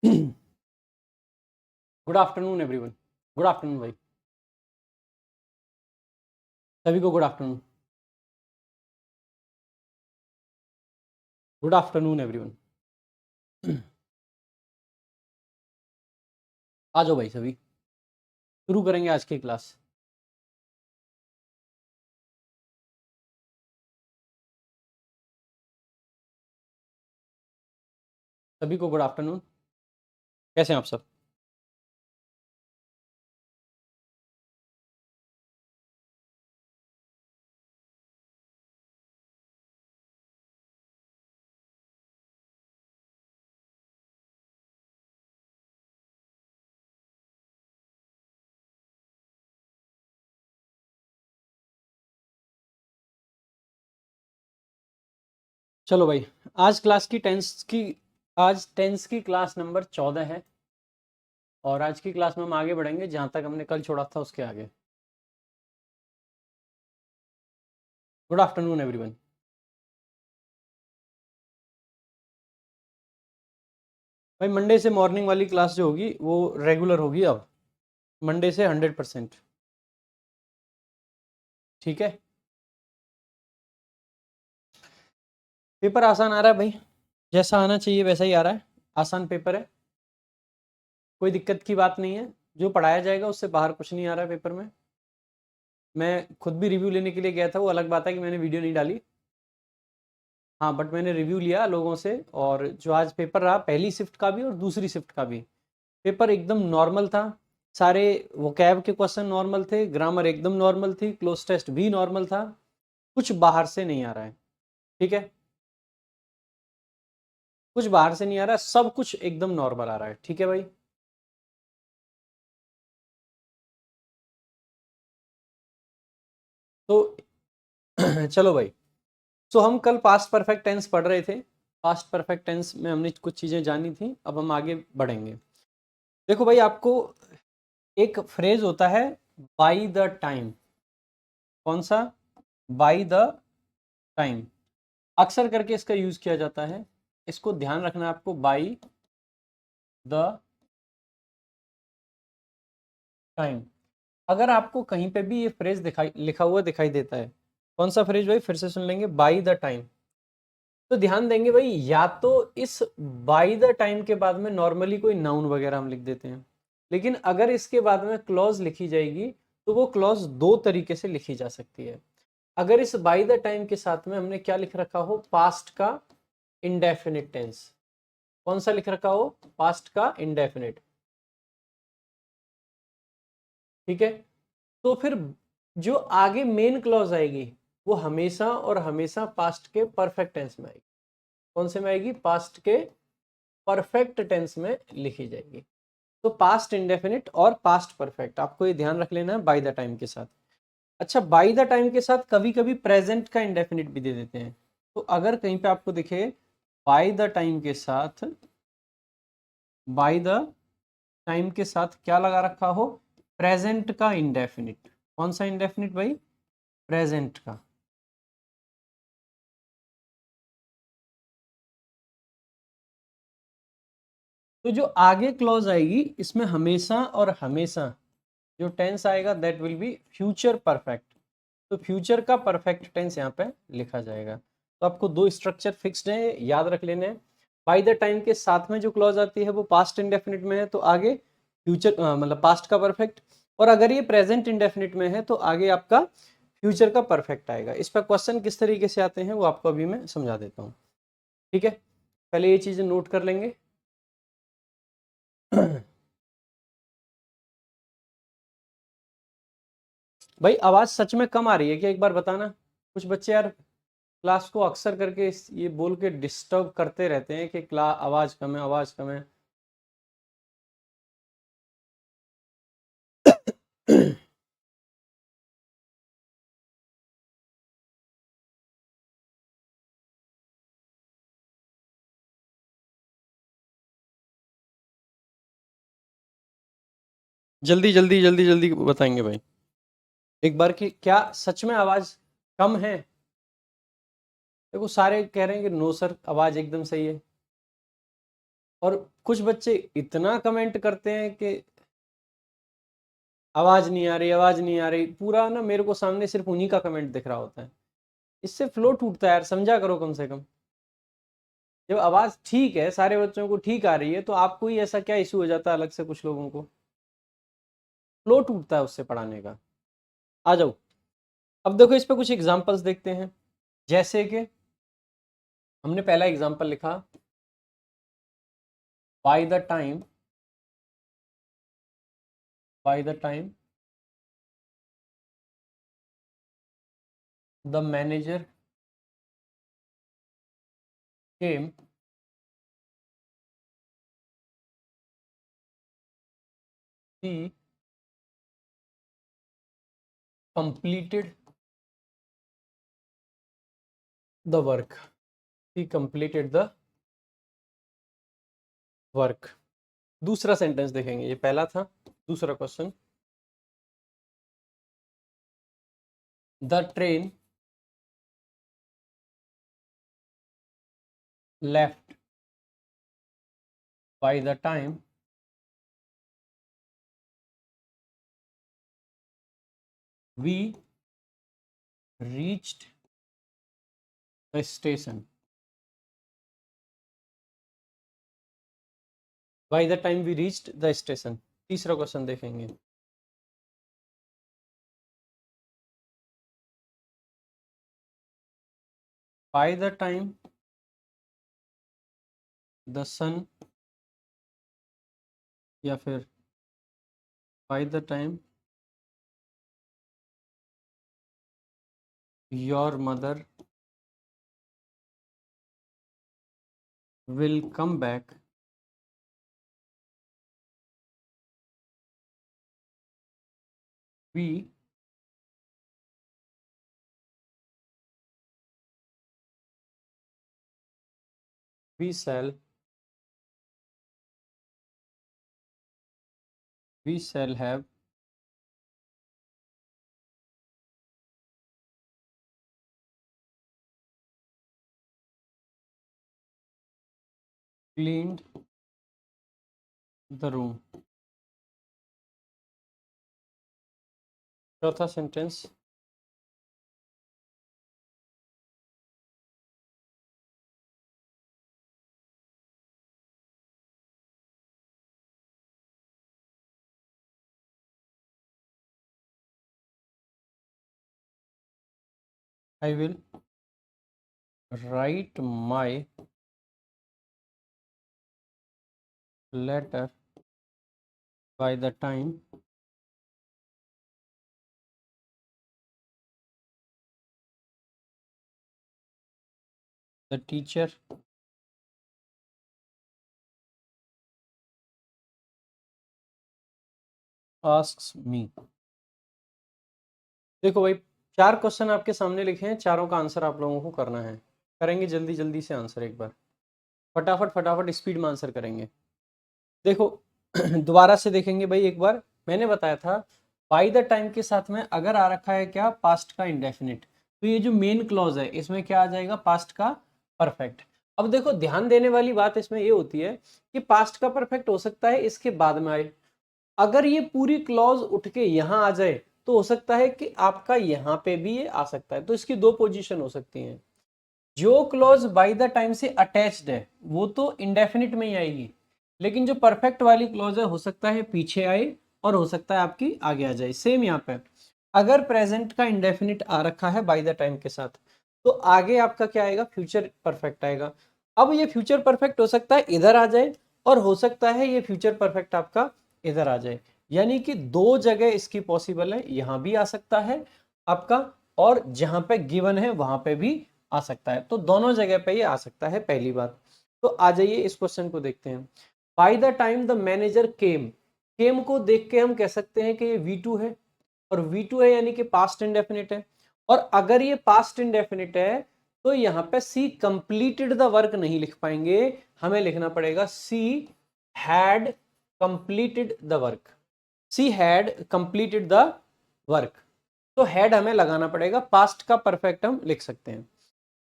Good afternoon everyone. Good afternoon भाई, सभी को good afternoon. Good afternoon everyone. आ जाओ भाई, सभी शुरू करेंगे आज की क्लास। सभी को गुड आफ्टरनून। कैसे हैं आप सब? चलो भाई, आज क्लास की आज टेंस की क्लास नंबर 14 है। और आज की क्लास में हम आगे बढ़ेंगे जहाँ तक हमने कल छोड़ा था उसके आगे। Good afternoon everyone. भाई मंडे से मॉर्निंग वाली क्लास जो होगी वो रेगुलर होगी अब, मंडे से 100%। ठीक है। पेपर आसान आ रहा है भाई, जैसा आना चाहिए वैसा ही आ रहा है। आसान पेपर है, कोई दिक्कत की बात नहीं है। जो पढ़ाया जाएगा उससे बाहर कुछ नहीं आ रहा है पेपर में। मैं खुद भी रिव्यू लेने के लिए गया था, वो अलग बात है कि मैंने वीडियो नहीं डाली। हाँ, बट मैंने रिव्यू लिया लोगों से। और जो आज पेपर रहा, पहली शिफ्ट का भी और दूसरी शिफ्ट का भी, पेपर एकदम नॉर्मल था। सारे वोकैब के क्वेश्चन नॉर्मल थे, ग्रामर एकदम नॉर्मल थी, क्लोज टेस्ट भी नॉर्मल था। कुछ बाहर से नहीं आ रहा है। ठीक है, कुछ बाहर से नहीं आ रहा है, सब कुछ एकदम नॉर्मल आ रहा है। ठीक है भाई। तो चलो भाई, तो हम कल पास्ट परफेक्ट टेंस पढ़ रहे थे। पास्ट परफेक्ट टेंस में हमने कुछ चीज़ें जानी थी, अब हम आगे बढ़ेंगे। देखो भाई, आपको एक फ्रेज होता है बाई द टाइम। कौन सा? By the time. अक्सर करके इसका यूज किया जाता है, इसको ध्यान रखना है आपको। By the time. अगर आपको कहीं पे भी ये फ्रेज दिखाई लिखा हुआ दिखाई देता है, कौन सा फ्रेज भाई? फिर से सुन लेंगे, बाई द टाइम। तो ध्यान देंगे भाई, या तो इस बाई द टाइम के बाद में नॉर्मली कोई नाउन वगैरह हम लिख देते हैं, लेकिन अगर इसके बाद में क्लॉज लिखी जाएगी तो वो क्लॉज दो तरीके से लिखी जा सकती है। अगर इस बाई द टाइम के साथ में हमने क्या लिख रखा हो? पास्ट का इंडेफिनिट टेंस। कौन सा लिख रखा हो? पास्ट का इंडेफिनिट। ठीक है। तो फिर जो आगे मेन क्लॉज आएगी वो हमेशा और हमेशा पास्ट के परफेक्ट टेंस में आएगी। कौन से में आएगी? पास्ट के परफेक्ट टेंस में लिखी जाएगी। तो पास्ट इंडेफिनिट और पास्ट परफेक्ट आपको ये ध्यान रख लेना है बाय द टाइम के साथ। अच्छा, बाय द टाइम के साथ कभी कभी प्रेजेंट का इंडेफिनिट भी दे देते हैं। तो अगर कहीं पे आपको दिखे बाय द टाइम के साथ, बाय द टाइम के साथ क्या लगा रखा हो? प्रेजेंट का इंडेफिनिट। कौन सा इंडेफिनिट भाई? प्रेजेंट का। तो जो आगे क्लॉज आएगी इसमें हमेशा और हमेशा जो टेंस आएगा that will be future perfect. तो फ्यूचर का परफेक्ट टेंस यहाँ पे लिखा जाएगा। तो आपको दो स्ट्रक्चर फिक्स्ड है, याद रख लेने हैं। बाय द टाइम के साथ में जो क्लॉज आती है वो पास्ट इंडेफिनिट में है, तो आगे फ्यूचर मतलब पास्ट का परफेक्ट। और अगर ये प्रेजेंट इंडेफिनिट में है तो आगे आपका फ्यूचर का परफेक्ट आएगा। इस पर क्वेश्चन किस तरीके से आते हैं वो आपको अभी मैं समझा देता हूँ। ठीक है, पहले ये चीजें नोट कर लेंगे। भाई आवाज सच में कम आ रही है क्या? एक बार बताना। कुछ बच्चे यार क्लास को अक्सर करके ये बोल के डिस्टर्ब करते रहते हैं कि क्लास आवाज कम है, आवाज कम है। जल्दी जल्दी जल्दी जल्दी बताएंगे भाई। एक बार कि क्या सच में आवाज कम है? देखो सारे कह रहे हैं कि नो सर आवाज एकदम सही है। और कुछ बच्चे इतना कमेंट करते हैं कि आवाज नहीं आ रही, आवाज नहीं आ रही, पूरा ना मेरे को सामने सिर्फ उन्हीं का कमेंट दिख रहा होता है। इससे फ्लो टूटता है यार, समझा करो कम से कम। जब आवाज ठीक है, सारे बच्चों को ठीक आ रही है, तो आपको ही ऐसा क्या इशू हो जाता है अलग से कुछ लोगों को? फ्लो टूटता है उससे पढ़ाने का। आ जाओ, अब देखो इस पे कुछ एग्जांपल्स देखते हैं। जैसे कि हमने पहला एग्जांपल लिखा, by the time the manager came he completed the work he completed the work। दूसरा सेंटेंस देखेंगे, ये पहला था, दूसरा question, the train left by the time we reached the station। by the time we reached the station। तीसरा question देखेंगे, by the time the sun, या फिर by the time your mother will come back we shall have cleaned the room। चौथा sentence, I will write my letter by the time the teacher asks me। देखो भाई, 4 question आपके सामने लिखे हैं, चारों का आंसर आप लोगों को करना है। करेंगे जल्दी जल्दी से आंसर, एक बार फटाफट फटाफट स्पीड में आंसर करेंगे। देखो दोबारा से देखेंगे भाई एक बार। मैंने बताया था बाय द टाइम के साथ में अगर आ रखा है क्या, पास्ट का इंडेफिनिट, तो ये जो मेन क्लॉज है इसमें क्या आ जाएगा, पास्ट का परफेक्ट। अब देखो ध्यान देने वाली बात इसमें ये होती है कि पास्ट का परफेक्ट हो सकता है इसके बाद में आए। अगर ये पूरी क्लॉज उठ के यहां आ जाए तो हो सकता है कि आपका यहां पे भी ये आ सकता है। तो इसकी दो पोजीशन हो सकती हैं। जो क्लॉज बाय द टाइम से अटैच्ड है वो तो इंडेफिनिट में ही आएगी, लेकिन जो परफेक्ट वाली क्लॉज है हो सकता है पीछे आए और हो सकता है आपकी आगे आ जाए। सेम यहाँ पे अगर प्रेजेंट का इंडेफिनिट आ रखा है बाय द टाइम के साथ, तो आगे आपका क्या आएगा, फ्यूचर परफेक्ट आएगा। अब ये फ्यूचर परफेक्ट हो सकता है इधर आ जाए और हो सकता है ये फ्यूचर परफेक्ट आपका इधर आ जाए। यानी कि दो जगह इसकी पॉसिबल है, यहां भी आ सकता है आपका, और जहां पे गिवन है वहां पे भी आ सकता है। तो दोनों जगह पे ये आ सकता है, पहली बात। तो आ जाइए इस क्वेश्चन को देखते हैं। By the time the manager came, came को देख के हम कह सकते हैं कि ये V2 है, और V2 है यानी कि पास्ट इंडेफिनिट है। और अगर ये पास्ट इंडेफिनिट है तो यहाँ पे सी कंप्लीटेड द वर्क नहीं लिख पाएंगे, हमें लिखना पड़ेगा she had completed the work. She had completed the work, तो हैड हमें लगाना पड़ेगा, पास्ट का परफेक्ट हम लिख सकते हैं।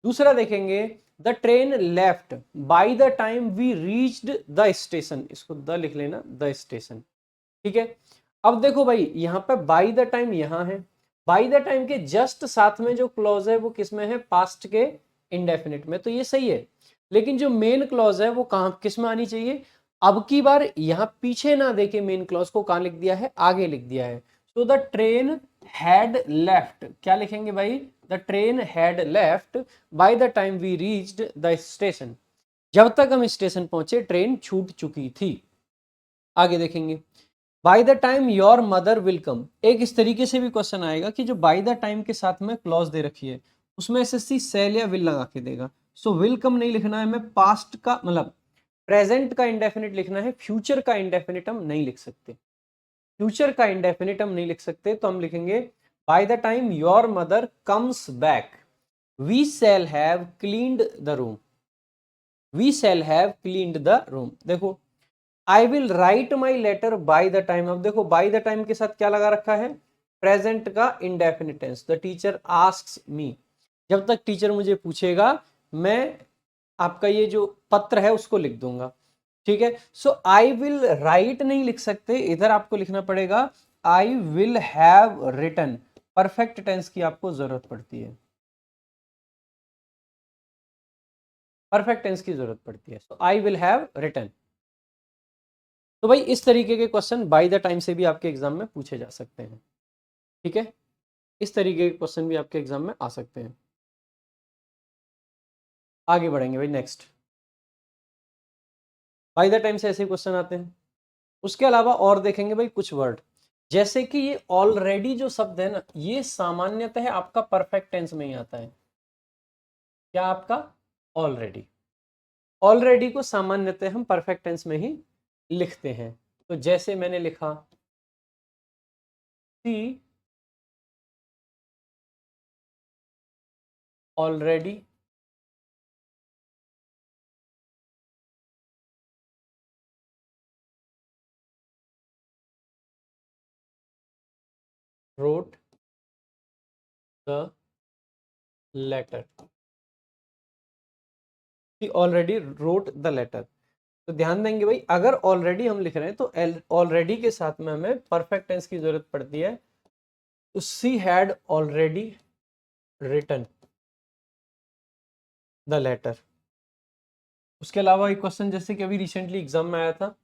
दूसरा देखेंगे, the train left by the time we reached the station, इसको द लिख लेना, द स्टेशन, ठीक है। अब देखो भाई यहाँ पे बाय द टाइम यहाँ है, बाय द टाइम के जस्ट साथ में जो क्लॉज है वो किस में है, पास्ट के इंडेफिनिट में, तो ये सही है। लेकिन जो मेन क्लॉज है वो कहाँ किस में आनी चाहिए, अब की बार यहाँ पीछे ना देके मेन क्लॉज को कहाँ लिख दिया है, आगे लिख दिया है। So the train had left, क्या लिखेंगे भाई, the train had left by the time we reached the station, जब तक हम स्टेशन पहुंचे ट्रेन छूट चुकी थी। आगे देखेंगे, bye the time your mother will come, एक इस तरीके से भी क्वेश्चन आएगा कि जो बाय द टाइम के साथ में क्लॉज दे रखी है उसमें एसएससी सेल या विल लगा के देगा। सो विल कम नहीं लिखना है, हमें पास्ट का मतलब प्रेजेंट का इंडेफिनिट लिखना है, फ्यूचर का इंडेफिनिट हम नहीं लिख सकते, फ्यूचर का इंडेफिनिट हम नहीं लिख सकते, तो हम लिखेंगे by the time your mother comes back we shall have cleaned the room, we shall have cleaned the room. देखो I will write my letter by the time, अब देखो बाय द टाइम के साथ क्या लगा रखा है, प्रेजेंट का indefinite tense, the teacher asks me, जब तक टीचर मुझे पूछेगा मैं आपका ये जो पत्र है उसको लिख दूंगा, ठीक है। सो आई विल राइट नहीं लिख सकते, इधर आपको लिखना पड़ेगा I will have written, perfect tense की आपको जरूरत पड़ती है, परफेक्ट टेंस की जरूरत पड़ती है, सो आई विल हैव रिटन। तो भाई इस तरीके के क्वेश्चन बाय द टाइम से भी आपके एग्जाम में पूछे जा सकते हैं, ठीक है, इस तरीके के क्वेश्चन भी आपके एग्जाम में आ सकते हैं। आगे बढ़ेंगे भाई, नेक्स्ट बाय द टाइम से ऐसे क्वेश्चन आते हैं। उसके अलावा और देखेंगे भाई कुछ वर्ड, जैसे कि ये ऑलरेडी जो शब्द है ना, ये सामान्यतः आपका परफेक्ट टेंस में ही आता है, क्या आपका ऑलरेडी, ऑलरेडी को सामान्यतः हम परफेक्ट टेंस में ही लिखते हैं। तो जैसे मैंने लिखा सी already wrote the letter, he already wrote the letter। तो ध्यान देंगे भाई, अगर ऑलरेडी हम लिख रहे हैं तो ऑलरेडी के साथ में हमें परफेक्ट टेंस की जरूरत पड़ती है, तो she had already written the letter. उसके अलावा एक क्वेश्चन जैसे कि अभी रिसेंटली एग्जाम में आया था,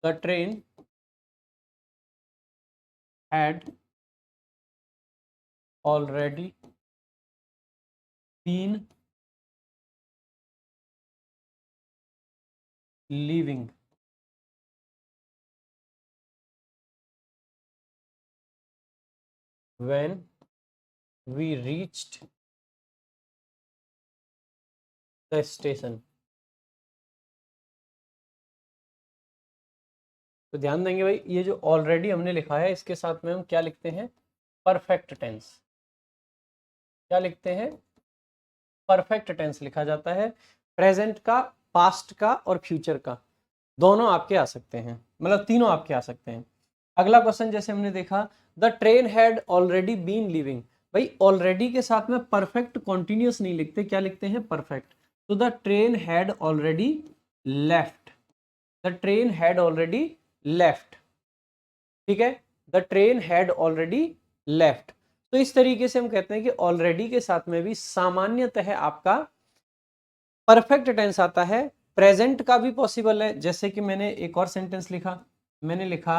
the train had already been leaving when we reached the station। तो ध्यान देंगे भाई, ये जो ऑलरेडी हमने लिखा है इसके साथ में हम क्या लिखते हैं, परफेक्ट टेंस, क्या लिखते हैं, परफेक्ट टेंस लिखा जाता है। प्रेजेंट का, पास्ट का और फ्यूचर का दोनों आपके आ सकते हैं, मतलब तीनों आपके आ सकते हैं। अगला क्वेश्चन जैसे हमने देखा, the train had already been leaving, भाई ऑलरेडी के साथ में परफेक्ट कॉन्टिन्यूस नहीं लिखते, क्या लिखते हैं, परफेक्ट। तो the train had already left, the train had already left, ठीक है, the train had already left. तो इस तरीके से हम कहते हैं कि ऑलरेडी के साथ में भी सामान्यतः आपका परफेक्ट टेंस आता है, प्रेजेंट का भी पॉसिबल है। जैसे कि मैंने एक और सेंटेंस लिखा, मैंने लिखा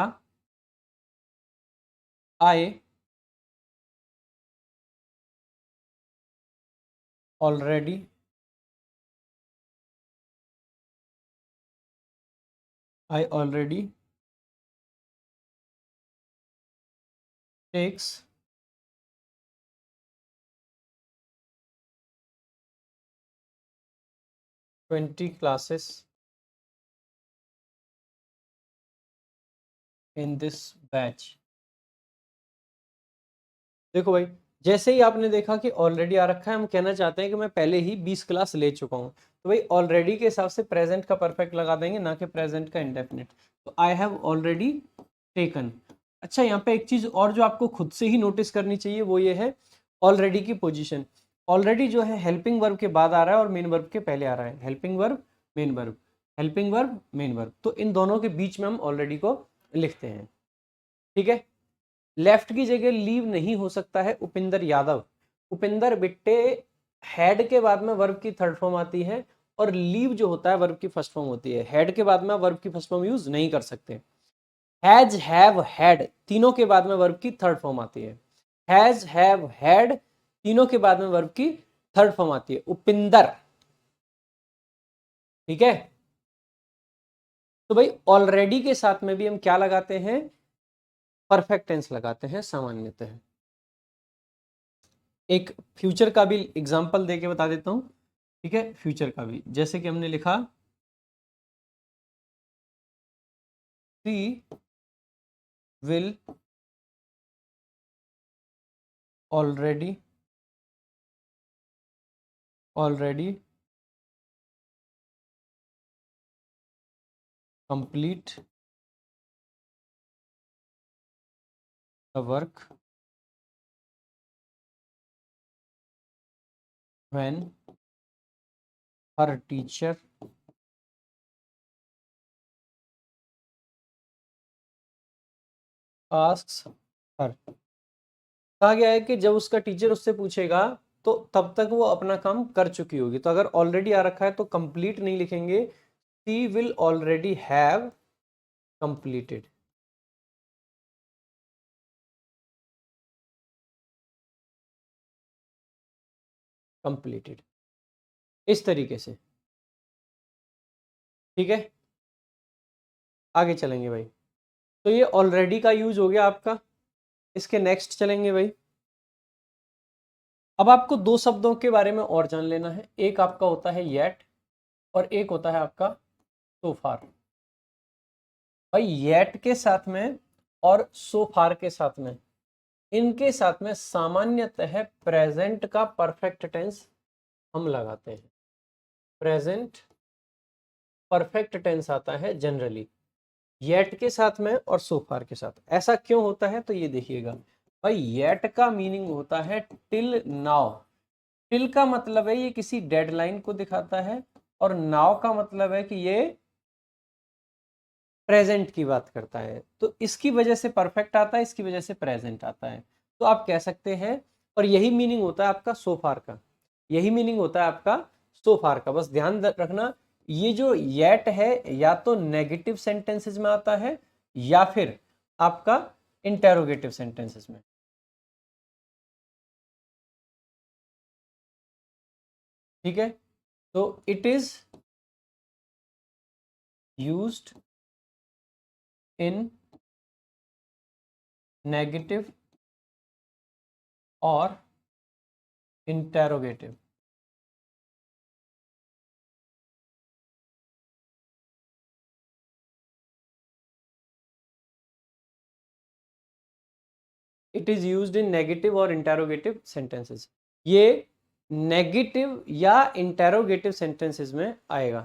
I already I already takes 20 classes in this batch। देखो भाई, जैसे ही आपने देखा कि ऑलरेडी आ रखा है, हम कहना चाहते हैं कि मैं पहले ही 20 क्लास ले चुका हूं, तो भाई ऑलरेडी के हिसाब से प्रेजेंट का परफेक्ट लगा देंगे, ना कि प्रेजेंट का इंडेफिनिट। तो आई हैव ऑलरेडी टेकन। अच्छा, यहाँ पे एक चीज और जो आपको खुद से ही नोटिस करनी चाहिए वो ये है ऑलरेडी की पोजीशन। ऑलरेडी जो है हेल्पिंग वर्ब के बाद आ रहा है और मेन वर्ब के पहले आ रहा है, helping verb main verb, helping verb main verb, तो इन दोनों के बीच में हम ऑलरेडी को लिखते हैं। ठीक है, लेफ्ट की जगह लीव नहीं हो सकता है उपिंदर यादव। उपिंदर बिट्टे हेड के बाद में वर्ब की थर्ड फॉर्म आती है और लीव जो होता है वर्ब की फर्स्ट फॉर्म होती है। हेड के बाद में वर्ब की फर्स्ट फॉर्म यूज नहीं कर सकते। हैज हैव हैड तीनों के बाद में वर्ब की थर्ड फॉर्म आती है। हैज हैव हैड तीनों के बाद में वर्ब की थर्ड फॉर्म आती है, उपिंदर। ठीक है, तो भाई ऑलरेडी के साथ में भी हम क्या लगाते हैं, परफेक्ट टेंस लगाते हैं सामान्यतः। एक फ्यूचर का भी एग्जांपल देके बता देता हूं। ठीक है, फ्यूचर का भी, जैसे कि हमने लिखा she will already complete the work when her teacher asks her. कहा गया है कि जब उसका टीचर उससे पूछेगा तो तब तक वो अपना काम कर चुकी होगी। तो अगर ऑलरेडी आ रखा है तो कंप्लीट नहीं लिखेंगे, she will already have completed. Completed इस तरीके से। ठीक है, आगे चलेंगे भाई। तो ये ऑलरेडी का यूज हो गया आपका। इसके नेक्स्ट चलेंगे भाई। अब आपको दो शब्दों के बारे में और जान लेना है। एक आपका होता है येट और एक होता है आपका सो फार। भाई येट के साथ में और सो फार के साथ में, इनके साथ में सामान्यतः प्रेजेंट का परफेक्ट टेंस हम लगाते हैं। प्रेजेंट परफेक्ट टेंस आता है जनरली येट के साथ में और सो फार के साथ। ऐसा क्यों होता है तो ये देखिएगा भाई, येट का मीनिंग होता है टिल नाउ। टिल का मतलब है ये किसी डेडलाइन को दिखाता है और नाउ का मतलब है कि ये प्रेजेंट की बात करता है। तो इसकी वजह से परफेक्ट आता है, इसकी वजह से प्रेजेंट आता है। तो आप कह सकते हैं, और यही मीनिंग होता है आपका सो फार का, यही मीनिंग होता है आपका सो फार का। बस ध्यान रखना, ये जो येट है या तो नेगेटिव सेंटेंसेस में आता है या फिर आपका इंटेरोगेटिव सेंटेंसेस में। ठीक है, तो it is used in negative और interrogative. It is used in negative और इंटेरोगेटिव सेंटेंसेस। ये नेगेटिव या इंटेरोगेटिव सेंटेंसेस में आएगा।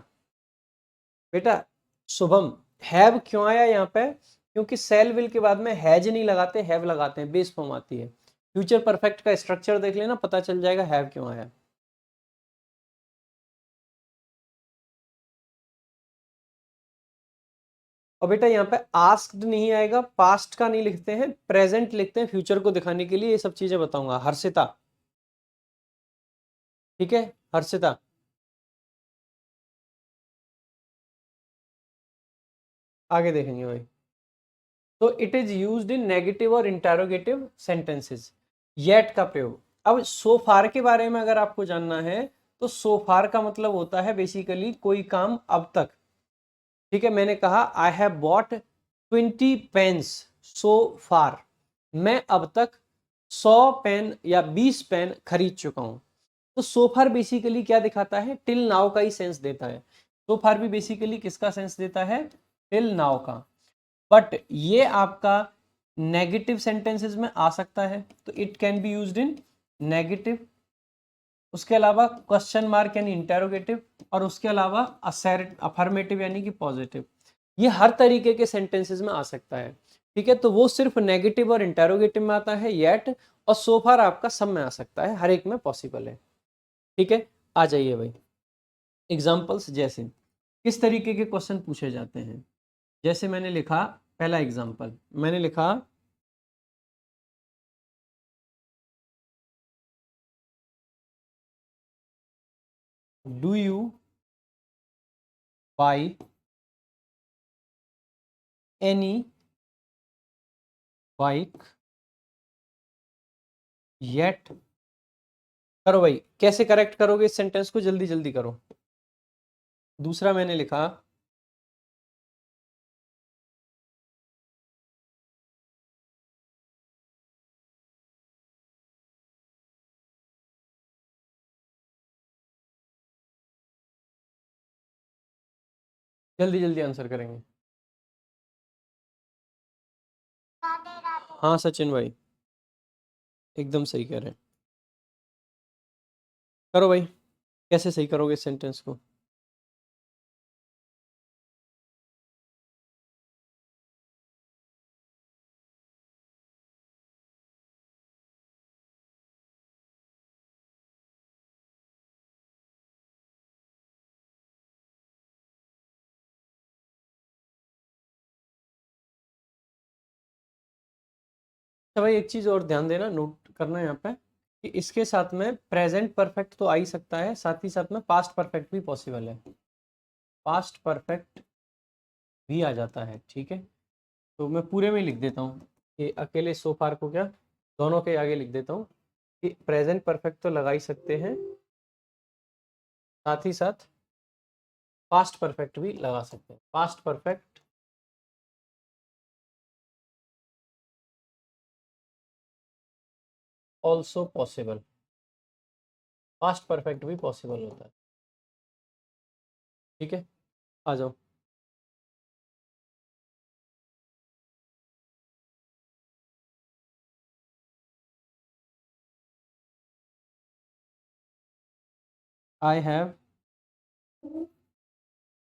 बेटा शुभम, हैव क्यों आया यहाँ पे, क्योंकि सेल विल के बाद में हैज नहीं लगाते, हैव लगाते हैं, बेस फॉर्म आती है। फ्यूचर परफेक्ट का स्ट्रक्चर देख लेना, पता चल जाएगा हैव क्यों आया। और बेटा यहाँ पे आस्क्ड नहीं आएगा, पास्ट का नहीं लिखते हैं, प्रेजेंट लिखते हैं फ्यूचर को दिखाने के लिए। ये सब चीजें बताऊंगा। हर्षिता, ठीक है, हर्षिता आगे देखेंगे भाई। तो it is used in negative और इंटेरोगेटिव सेंटेंसेस, येट का प्रयोग। अब सो फार के बारे में अगर आपको जानना है तो सो फार का मतलब होता है बेसिकली कोई काम अब तक। ठीक है, मैंने कहा आई हैव बॉट 20 पेन्स सो फार, मैं अब तक 100 पेन या 20 पेन खरीद चुका हूं। तो सो फार बेसिकली क्या दिखाता है, टिल नाउ का ही सेंस देता है। सो फार भी बेसिकली किसका सेंस देता है, टिल नाउ का। बट ये आपका नेगेटिव सेंटेंसेस में आ सकता है, तो it can be used in negative. उसके अलावा क्वेश्चन मार्क यानी इंटेरोगेटिव, और उसके अलावा अफर्मेटिव यानी कि पॉजिटिव। ये हर तरीके के सेंटेंसेस में आ सकता है। ठीक है, तो वो सिर्फ नेगेटिव और इंटेरोगेटिव में आता है येट, और सो फार आपका सब में आ सकता है, हर एक में पॉसिबल है। ठीक है, आ जाइए भाई। एग्जाम्पल्स जैसे किस तरीके के क्वेश्चन पूछे जाते हैं, जैसे मैंने लिखा पहला एग्जाम्पल, मैंने लिखा do you by any bike yet. करो भाई, कैसे करेक्ट करोगे इस सेंटेंस को, जल्दी जल्दी करो। दूसरा मैंने लिखा जल्दी जल्दी आंसर करेंगे। हाँ सचिन भाई, एकदम सही कह रहे हैं। करो भाई, कैसे सही करोगे इस सेंटेंस को। अच्छा भाई, एक चीज और ध्यान देना, नोट करना है यहाँ पे कि इसके साथ में प्रेजेंट परफेक्ट तो आ ही सकता है, साथ ही साथ में पास्ट परफेक्ट भी पॉसिबल है। पास्ट परफेक्ट भी आ जाता है, ठीक है। तो मैं पूरे में लिख देता हूँ कि अकेले सो फार को क्या, दोनों के आगे लिख देता हूँ कि प्रेजेंट परफेक्ट तो लगा ही सकते हैं, साथ ही साथ पास्ट परफेक्ट भी लगा सकते हैं। Past perfect also possible, past perfect भी पॉसिबल होता है, ठीक है। आ जाओ। I have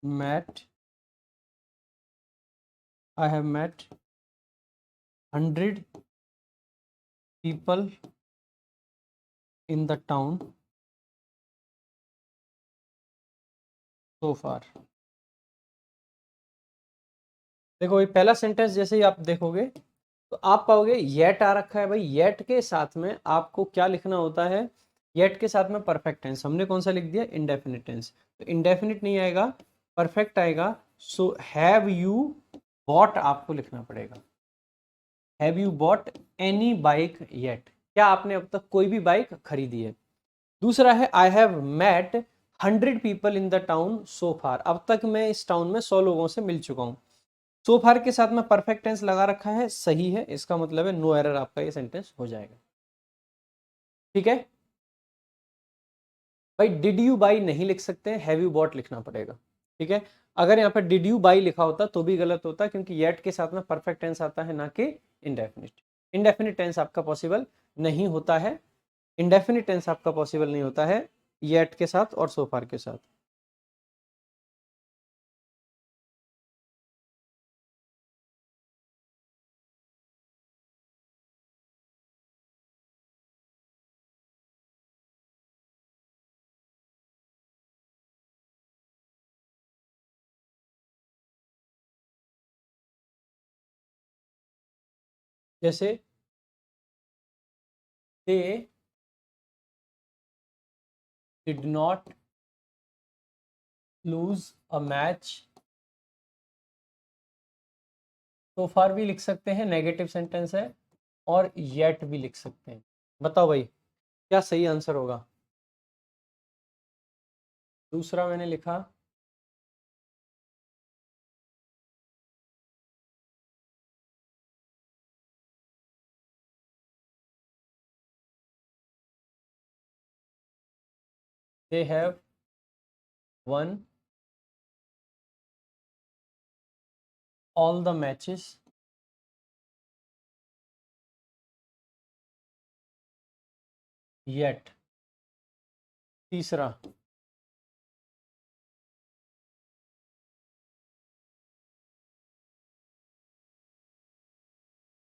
met I have met 100 people in the town so far। देखो भाई, पहला सेंटेंस जैसे ही आप देखोगे तो आप पाओगे येट आ रखा है भाई। येट के साथ में आपको क्या लिखना होता है, येट के साथ में परफेक्ट टेंस, हमने कौन सा लिख दिया, इंडेफिनिट टेंस। तो इंडेफिनिट नहीं आएगा, परफेक्ट आएगा। सो हैव यू बॉट आपको लिखना पड़ेगा। Have you bought any bike yet, क्या आपने अब तक कोई भी बाइक खरीदी है। दूसरा है I have met 100 people in the town so far, अब तक मैं इस टाउन में 100 लोगों से मिल चुका हूं। सो फार के साथ में परफेक्ट टेंस लगा रखा है, सही है, इसका मतलब है नो एरर, आपका ये सेंटेंस हो जाएगा, ठीक है। भाई डिड यू बाई नहीं लिख सकते हैं, हैव यू बॉट लिखना पड़ेगा, ठीक है। अगर यहाँ पर डिड यू बाई लिखा होता तो भी गलत होता, क्योंकि येट के साथ में परफेक्ट टेंस आता है, ना कि इंडेफिनिट। इंडेफिनिट टेंस आपका पॉसिबल नहीं होता है, इंडेफिनिट टेंस आपका पॉसिबल नहीं होता है येट के साथ और सो फार के साथ। जैसे they did not lose a match, so far भी लिख सकते हैं, नेगेटिव सेंटेंस है, और yet भी लिख सकते हैं। बताओ भाई, क्या सही आंसर होगा। दूसरा मैंने लिखा they have won all the matches yet। तीसरा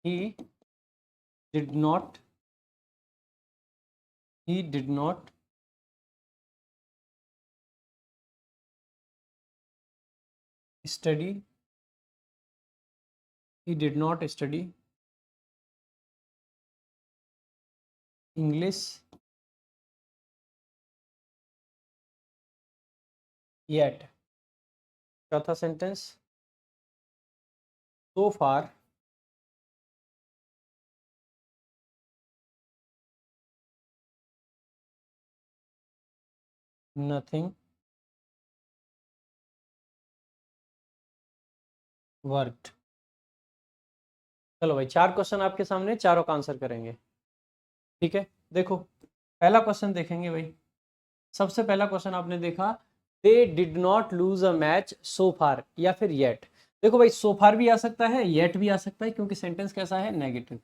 he did not he did not study, he did not study English yet. चौथा सेंटेंस, सो फार नथिंग वर्कड। चलो भाई, 4 क्वेश्चन आपके सामने, चारों का आंसर करेंगे। ठीक है, देखो पहला क्वेश्चन देखेंगे भाई। सबसे पहला क्वेश्चन आपने देखा, they did not lose a match so far या फिर येट। देखो भाई, सो फार भी आ सकता है, येट भी आ सकता है, क्योंकि सेंटेंस कैसा है, नेगेटिव।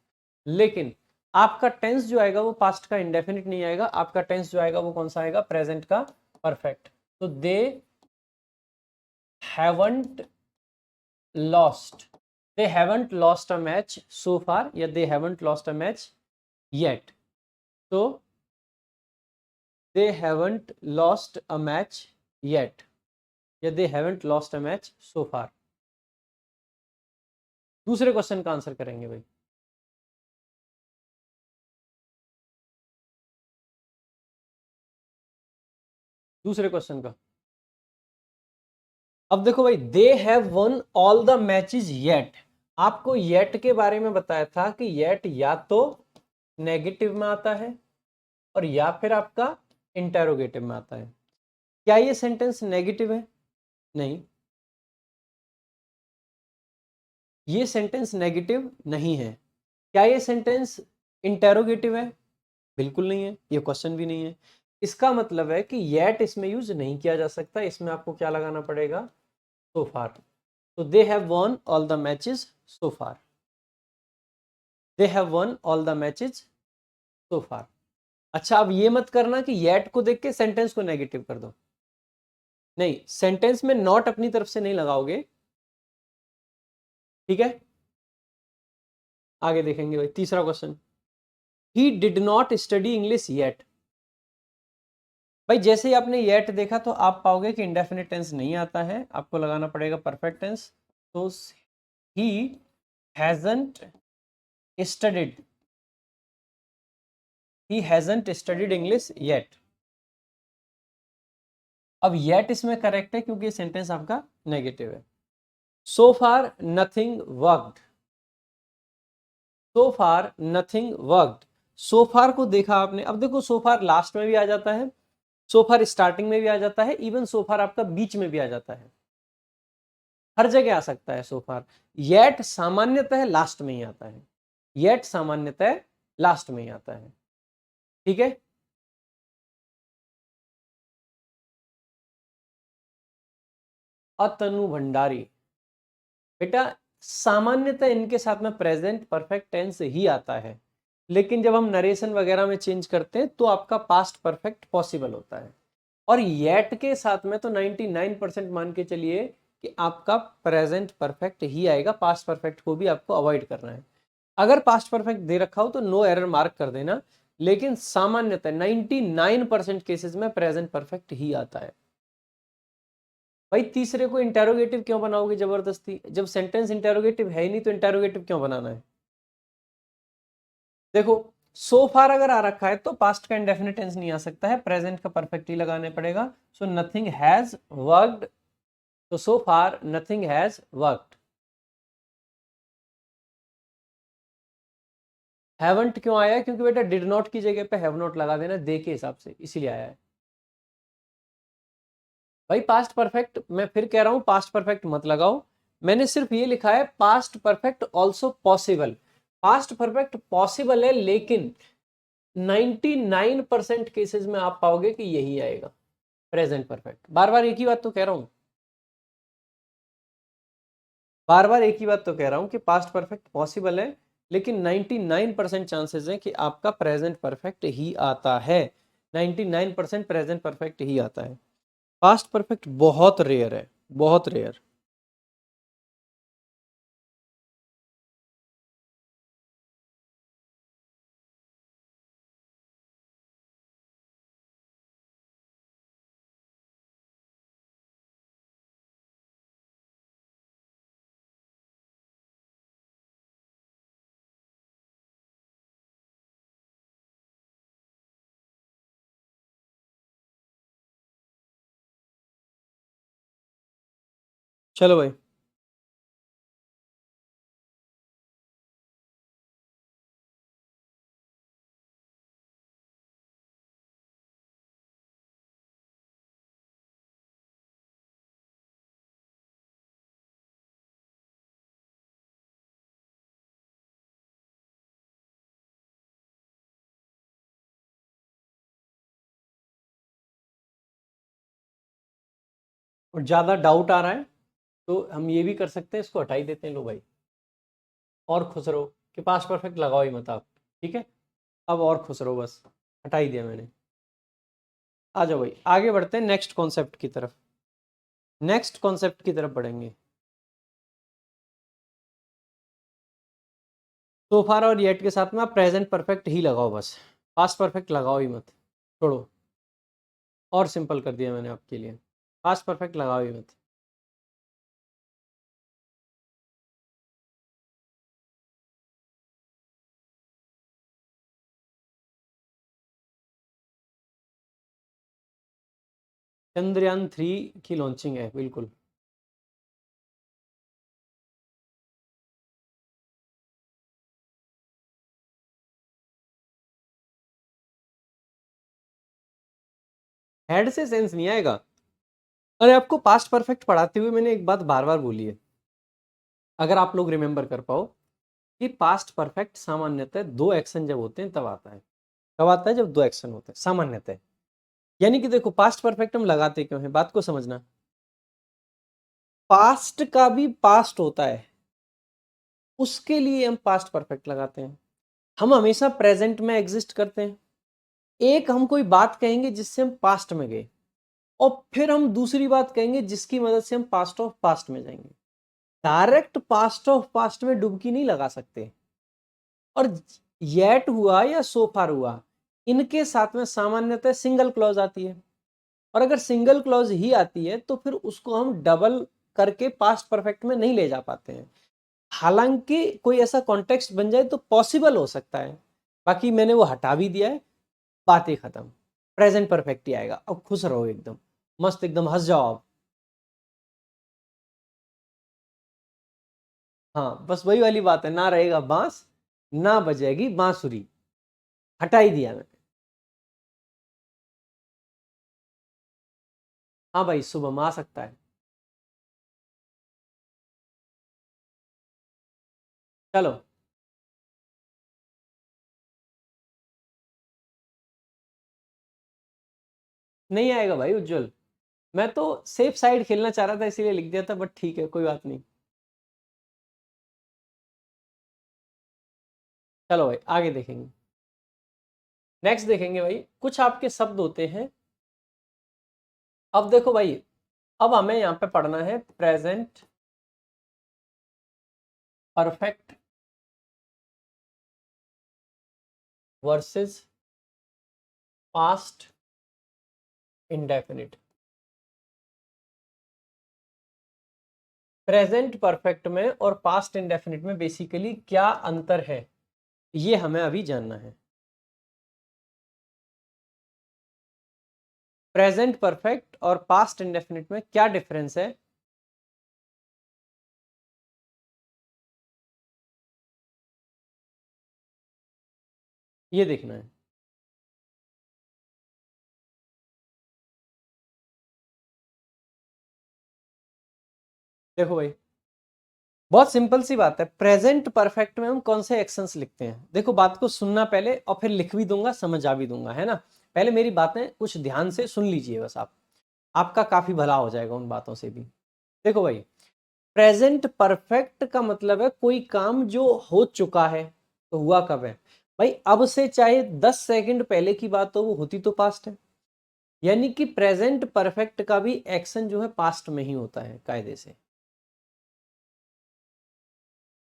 लेकिन आपका टेंस जो आएगा वो पास्ट का इंडेफिनिट नहीं आएगा, आपका टेंस जो आएगा वो कौन सा आएगा, प्रेजेंट का परफेक्ट। तो they haven't lost, they haven't lost a match so far या they haven't lost a match yet। so they haven't lost a match yet या they haven't lost a match so far। दूसरे question का answer करेंगे भाई। दूसरे question का, अब देखो भाई, they have one all the matches yet. आपको येट के बारे में बताया था कि येट या तो नेगेटिव में आता है और या फिर आपका इंटेरोगेटिव में आता है। क्या ये सेंटेंस नेगेटिव है? नहीं, ये सेंटेंस नेगेटिव नहीं है। क्या ये सेंटेंस इंटेरोगेटिव है? बिल्कुल नहीं है, ये क्वेश्चन भी नहीं है। इसका मतलब है कि येट इसमें यूज नहीं किया जा सकता, इसमें आपको क्या लगाना पड़ेगा, सो फार। तो they have won all the matches so far, they have won all the matches so far. अच्छा, अब ये मत करना कि येट को देख के सेंटेंस को नेगेटिव कर दो, नहीं, सेंटेंस में नॉट अपनी तरफ से नहीं लगाओगे। ठीक है, आगे देखेंगे भाई। तीसरा question, he did not study English yet. भाई जैसे ही आपने येट देखा तो आप पाओगे कि इंडेफिनिट टेंस नहीं आता है, आपको लगाना पड़ेगा परफेक्ट टेंस। तो he hasn't studied, he hasn't studied English yet. अब येट इसमें करेक्ट है क्योंकि सेंटेंस आपका नेगेटिव है। सो फार नथिंग वर्कड, सो फार नथिंग वर्कड। सो फार को देखा आपने, अब देखो सो फार लास्ट में भी आ जाता है, सो फार स्टार्टिंग में भी आ जाता है, इवन सो फार आपका बीच में भी आ जाता है, हर जगह आ सकता है सो फार। येट सामान्यतः लास्ट में ही आता है, येट सामान्यतः लास्ट में ही आता है। ठीक है, अतनु भंडारी, बेटा सामान्यतः इनके साथ में प्रेजेंट परफेक्ट टेंस ही आता है, लेकिन जब हम नरेशन वगैरह में चेंज करते हैं तो आपका पास्ट परफेक्ट पॉसिबल होता है। और येट के साथ में तो 99% मान के चलिए कि आपका प्रेजेंट परफेक्ट ही आएगा, पास्ट परफेक्ट को भी आपको अवॉइड करना है। अगर पास्ट परफेक्ट दे रखा हो तो नो एरर मार्क कर देना, लेकिन सामान्यतः 99% केसेस में प्रेजेंट परफेक्ट ही आता है। भाई तीसरे को इंटेरोगेटिव क्यों बनाओगे जबरदस्ती, जब सेंटेंस इंटेरोगेटिव है ही नहीं तो इंटेरोगेटिव क्यों बनाना है। देखो सो फार अगर आ रखा है तो पास्ट का इंडेफिनिट टेंस नहीं आ सकता है, प्रेजेंट का परफेक्ट ही लगाने पड़ेगा। सो नथिंग हैज वर्कड, तो सो फार नथिंग हैज वर्कड। हैवंट क्यों आया है, क्योंकि बेटा डिड नॉट की जगह पे हैव नॉट लगा देना दे के हिसाब से, इसीलिए आया है। भाई पास्ट परफेक्ट, मैं फिर कह रहा हूं पास्ट परफेक्ट मत लगाओ, मैंने सिर्फ ये लिखा है past perfect also possible. Past perfect possible है, लेकिन 99% केसेस में आप पाओगे कि यही आएगा, प्रेजेंट परफेक्ट। बार बार एक ही बात तो कह रहा हूं, बार बार एक ही बात तो कह रहा हूं कि पास्ट परफेक्ट पॉसिबल है, लेकिन 99% चांसेस है कि आपका प्रेजेंट परफेक्ट ही आता है, 99% प्रेजेंट परफेक्ट ही आता है। पास्ट परफेक्ट बहुत रेयर है, बहुत रेयर। चलो भाई, और ज्यादा डाउट आ रहा है तो हम ये भी कर सकते हैं, इसको हटा ही देते हैं। लो भाई, और खुश रहो कि पास्ट परफेक्ट लगाओ ही मत आप। ठीक है, अब और खुश रहो, बस हटा ही दिया मैंने। आ जाओ भाई, आगे बढ़ते हैं नेक्स्ट कॉन्सेप्ट की तरफ। नेक्स्ट कॉन्सेप्ट की तरफ बढ़ेंगे। सो फार और येट के साथ में आप प्रेजेंट परफेक्ट ही लगाओ, बस पास्ट परफेक्ट लगाओ ही मत। छोड़ो, और सिंपल कर दिया मैंने आपके लिए, पास्ट परफेक्ट लगाओ ही मत। चंद्रयान 3 की लॉन्चिंग है, बिल्कुल। हेड से सेंस नहीं आएगा। अरे आपको पास्ट परफेक्ट पढ़ाते हुए मैंने एक बात बार बार बोली है, अगर आप लोग रिमेंबर कर पाओ, कि पास्ट परफेक्ट सामान्यतः दो एक्शन जब होते हैं तब आता है। कब आता है? जब दो एक्शन होते हैं सामान्यतः। यानी कि देखो, पास्ट परफेक्ट हम लगाते क्यों है, बात को समझना। पास्ट का भी पास्ट होता है, उसके लिए हम पास्ट परफेक्ट लगाते हैं। हम हमेशा प्रेजेंट में एग्जिस्ट करते हैं। एक हम कोई बात कहेंगे जिससे हम पास्ट में गए, और फिर हम दूसरी बात कहेंगे जिसकी मदद से हम पास्ट ऑफ पास्ट में जाएंगे। डायरेक्ट पास्ट ऑफ पास्ट में डुबकी नहीं लगा सकते। और येट हुआ या सो फार हुआ, इनके साथ में सामान्यतः सिंगल क्लॉज आती है। और अगर सिंगल क्लॉज ही आती है तो फिर उसको हम डबल करके पास्ट परफेक्ट में नहीं ले जा पाते हैं। हालांकि कोई ऐसा कॉन्टेक्स्ट बन जाए तो पॉसिबल हो सकता है, बाकी मैंने वो हटा भी दिया है। बात ही खत्म, प्रेजेंट परफेक्ट ही आएगा। अब खुश रहो एकदम, मस्त एकदम हंस जाओ आप। हाँ, बस वही वाली बात है, ना रहेगा बांस ना बजेगी बांसुरी। हटा ही दिया मैंने। हाँ भाई, सुबह में आ सकता है। चलो, नहीं आएगा भाई उज्जवल। मैं तो सेफ साइड खेलना चाह रहा था इसीलिए लिख दिया था, बट ठीक है, कोई बात नहीं। चलो भाई, आगे देखेंगे। नेक्स्ट देखेंगे भाई, कुछ आपके शब्द होते हैं। अब देखो भाई, अब हमें यहाँ पे पढ़ना है present perfect versus past indefinite. Present perfect में और पास्ट इंडेफिनिट में बेसिकली क्या अंतर है, ये हमें अभी जानना है। प्रेजेंट परफेक्ट और पास्ट इंडेफिनिट में क्या डिफरेंस है, ये देखना है। देखो भाई, बहुत सिंपल सी बात है। प्रेजेंट परफेक्ट में हम कौन से एक्शंस लिखते हैं, देखो बात को सुनना पहले, और फिर लिख भी दूंगा, समझा भी दूंगा, है ना। पहले मेरी बातें कुछ ध्यान से सुन लीजिए बस आप, आपका काफी भला हो जाएगा उन बातों से भी। देखो भाई, प्रेजेंट परफेक्ट का मतलब है कोई काम जो हो चुका है, तो हुआ कब है भाई, अब से चाहे 10 सेकंड पहले की बात हो, वो होती तो पास्ट है। यानी कि प्रेजेंट परफेक्ट का भी एक्शन जो है पास्ट में ही होता है कायदे से।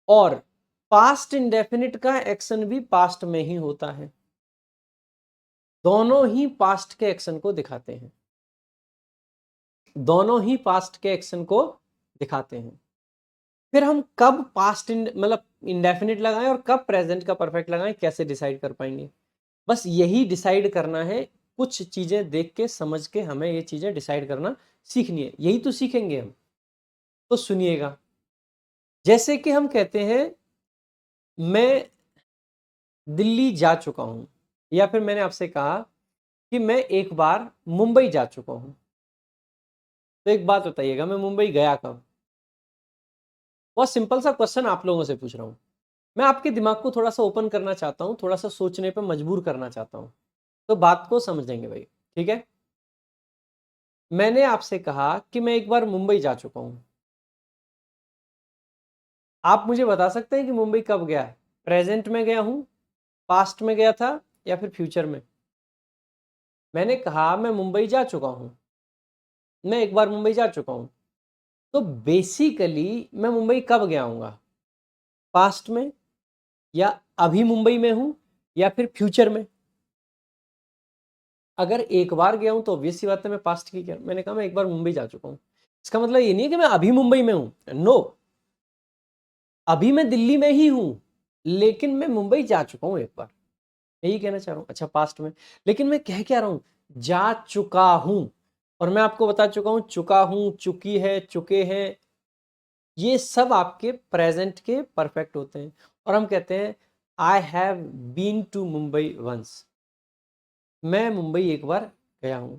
और पास्ट इंडेफिनिट का एक्शन भी पास्ट में ही होता है। दोनों ही पास्ट के एक्शन को दिखाते हैं, दोनों ही पास्ट के एक्शन को दिखाते हैं। फिर हम कब पास्ट मतलब इंडेफिनिट लगाएं और कब प्रेजेंट का परफेक्ट लगाएं, कैसे डिसाइड कर पाएंगे? बस यही डिसाइड करना है। कुछ चीजें देख के समझ के हमें ये चीजें डिसाइड करना सीखनी है, यही तो सीखेंगे हम। तो सुनिएगा, जैसे कि हम कहते हैं मैं दिल्ली जा चुका हूं, या फिर मैंने आपसे कहा कि मैं एक बार मुंबई जा चुका हूं, तो एक बात बताइएगा, मैं मुंबई गया कब? बहुत सिंपल सा क्वेश्चन आप लोगों से पूछ रहा हूं, मैं आपके दिमाग को थोड़ा सा ओपन करना चाहता हूं, थोड़ा सा सोचने पे मजबूर करना चाहता हूं, तो बात को समझेंगे भाई, ठीक है? मैंने आपसे कहा कि मैं एक बार मुंबई जा चुका हूं, आप मुझे बता सकते हैं कि मुंबई कब गया? प्रेजेंट में गया हूं, पास्ट में गया था, या फिर फ्यूचर में? मैंने कहा मैं मुंबई जा चुका हूं, मैं एक बार मुंबई जा चुका हूं, तो बेसिकली मैं मुंबई कब गया हूँगा? पास्ट में, या अभी मुंबई में हूं, या फिर फ्यूचर में? अगर एक बार गया हूं तो ऑब्वियस सी बात है मैं पास्ट की क्या, मैंने कहा मैं एक बार मुंबई जा चुका हूं, इसका मतलब ये नहीं है कि मैं अभी मुंबई में हूं, नो, अभी मैं दिल्ली में ही हूं, लेकिन मैं मुंबई जा चुका हूं एक बार, यही कहना चाह रहा हूं। अच्छा, पास्ट में, लेकिन मैं कह क्या रहा हूं? जा चुका हूं, और मैं आपको बता चुका हूं चुका हूं, चुकी है, चुके हैं, ये सब आपके प्रेजेंट के परफेक्ट होते हैं, और हम कहते हैं I have been to Mumbai once, मैं मुंबई एक बार गया हूं।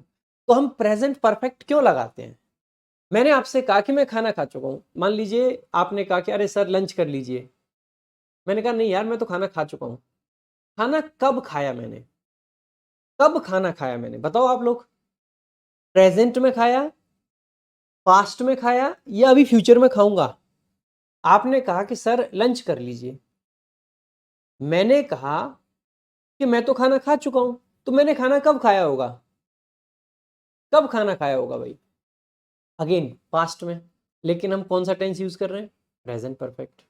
तो हम प्रेजेंट परफेक्ट क्यों लगाते हैं? मैंने आपसे कहा कि मैं खाना खा चुका हूं, मान लीजिए आपने कहा कि अरे सर लंच कर लीजिए, मैंने कहा नहीं यार मैं तो खाना खा चुका हूं। खाना कब खाया मैंने? कब खाना खाया मैंने, बताओ आप लोग? प्रेजेंट में खाया, पास्ट में खाया, या अभी फ्यूचर में खाऊंगा? आपने कहा कि सर लंच कर लीजिए, मैंने कहा कि मैं तो खाना खा चुका हूं, तो मैंने खाना कब खाया होगा? कब खाना खाया होगा भाई? अगेन पास्ट में, लेकिन हम कौन सा टेंस यूज कर रहे हैं? Present perfect.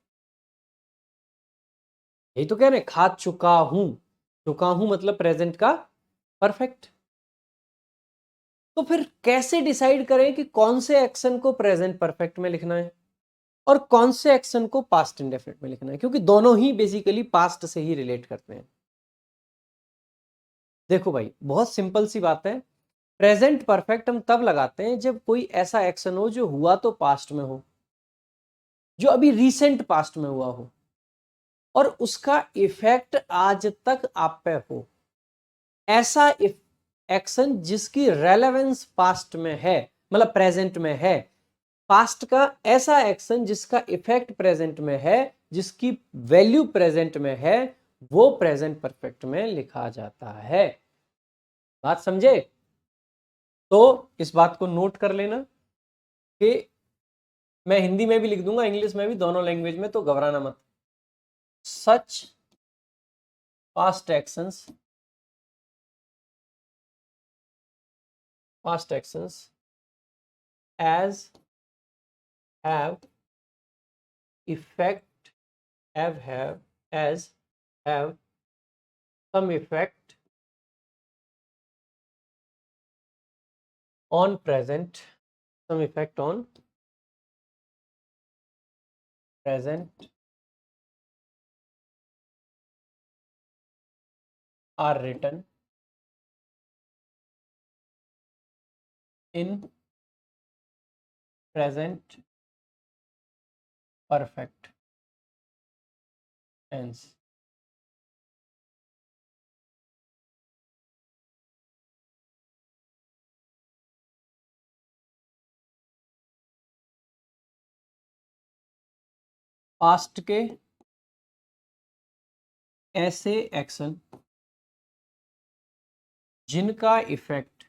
यही तो कह रहे हैं, खा चुका हूं, चुका हूं मतलब प्रेजेंट का परफेक्ट। तो फिर कैसे डिसाइड करें कि कौन से एक्शन को प्रेजेंट परफेक्ट में लिखना है और कौन से एक्शन को पास्ट इंडेफिनिट में लिखना है, क्योंकि दोनों ही बेसिकली पास्ट से ही रिलेट करते हैं। देखो भाई, बहुत सिंपल सी बात है, प्रेजेंट परफेक्ट हम तब लगाते हैं जब कोई ऐसा एक्शन हो जो हुआ तो पास्ट में हो, जो अभी रिसेंट पास्ट में हुआ हो, और उसका इफेक्ट आज तक आप पे हो। ऐसा एक्शन जिसकी रेलेवेंस पास्ट में है, मतलब प्रेजेंट में है, पास्ट का ऐसा एक्शन जिसका इफेक्ट प्रेजेंट में है, जिसकी वैल्यू प्रेजेंट में है, वो प्रेजेंट परफेक्ट में लिखा जाता है। बात समझे? तो इस बात को नोट कर लेना कि मैं हिंदी में भी लिख दूंगा, इंग्लिश में भी, दोनों लैंग्वेज में, तो घबराना मत। Such past actions as have effect as have some effect on present, some effect on present are written in present perfect tense। Past के ऐसे एक्शन जिनका इफेक्ट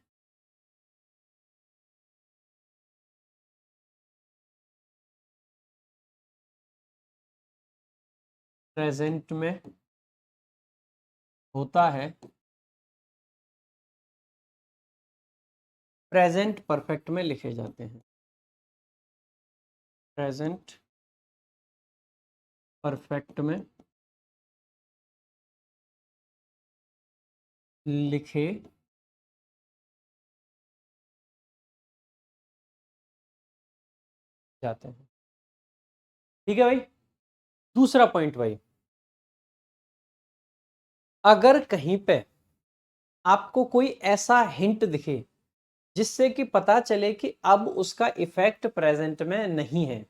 प्रेजेंट में होता है, प्रेजेंट परफेक्ट में लिखे जाते हैं। प्रेजेंट परफेक्ट में लिखे जाते हैं। ठीक है भाई। दूसरा पॉइंट भाई, अगर कहीं पे आपको कोई ऐसा हिंट दिखे जिससे कि पता चले कि अब उसका इफेक्ट प्रेजेंट में नहीं है।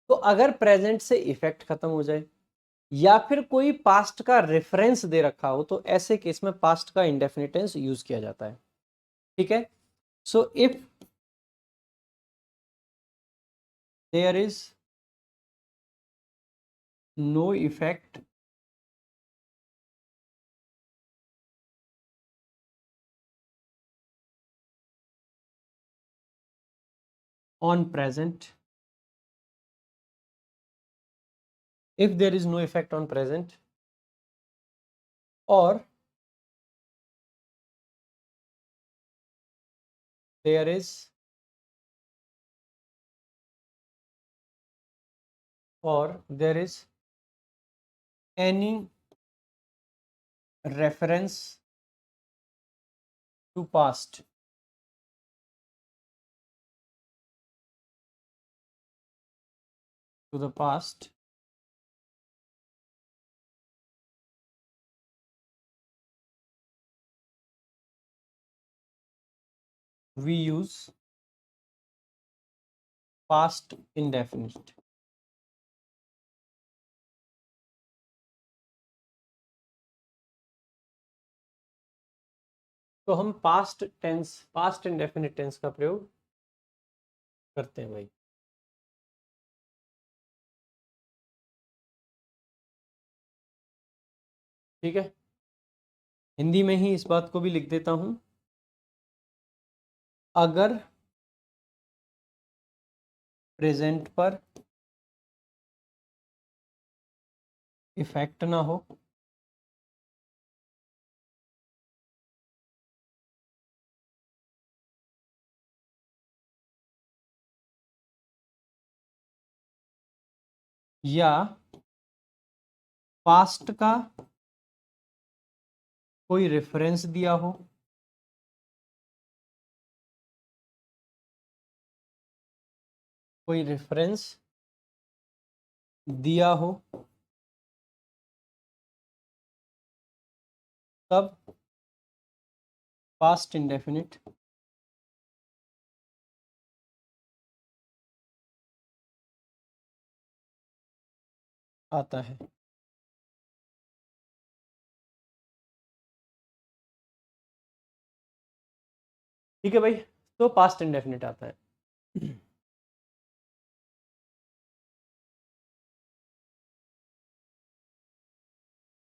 तो अगर प्रेजेंट से इफेक्ट खत्म हो जाए या फिर कोई पास्ट का रेफरेंस दे रखा हो तो ऐसे केस में पास्ट का इंडेफिनिट टेंस यूज किया जाता है। ठीक है, so if there is no effect on present, if there is no effect on present, or there is any reference to past, to the past, we use past indefinite। तो हम past tense, past indefinite tense का प्रयोग करते हैं भाई। ठीक है, हिंदी में ही इस बात को भी लिख देता हूं। अगर प्रेजेंट पर इफेक्ट ना हो या पास्ट का कोई रेफरेंस दिया हो, कोई रेफरेंस दिया हो, तब पास्ट इंडेफिनिट आता है। ठीक है भाई, तो पास्ट इंडेफिनिट आता है।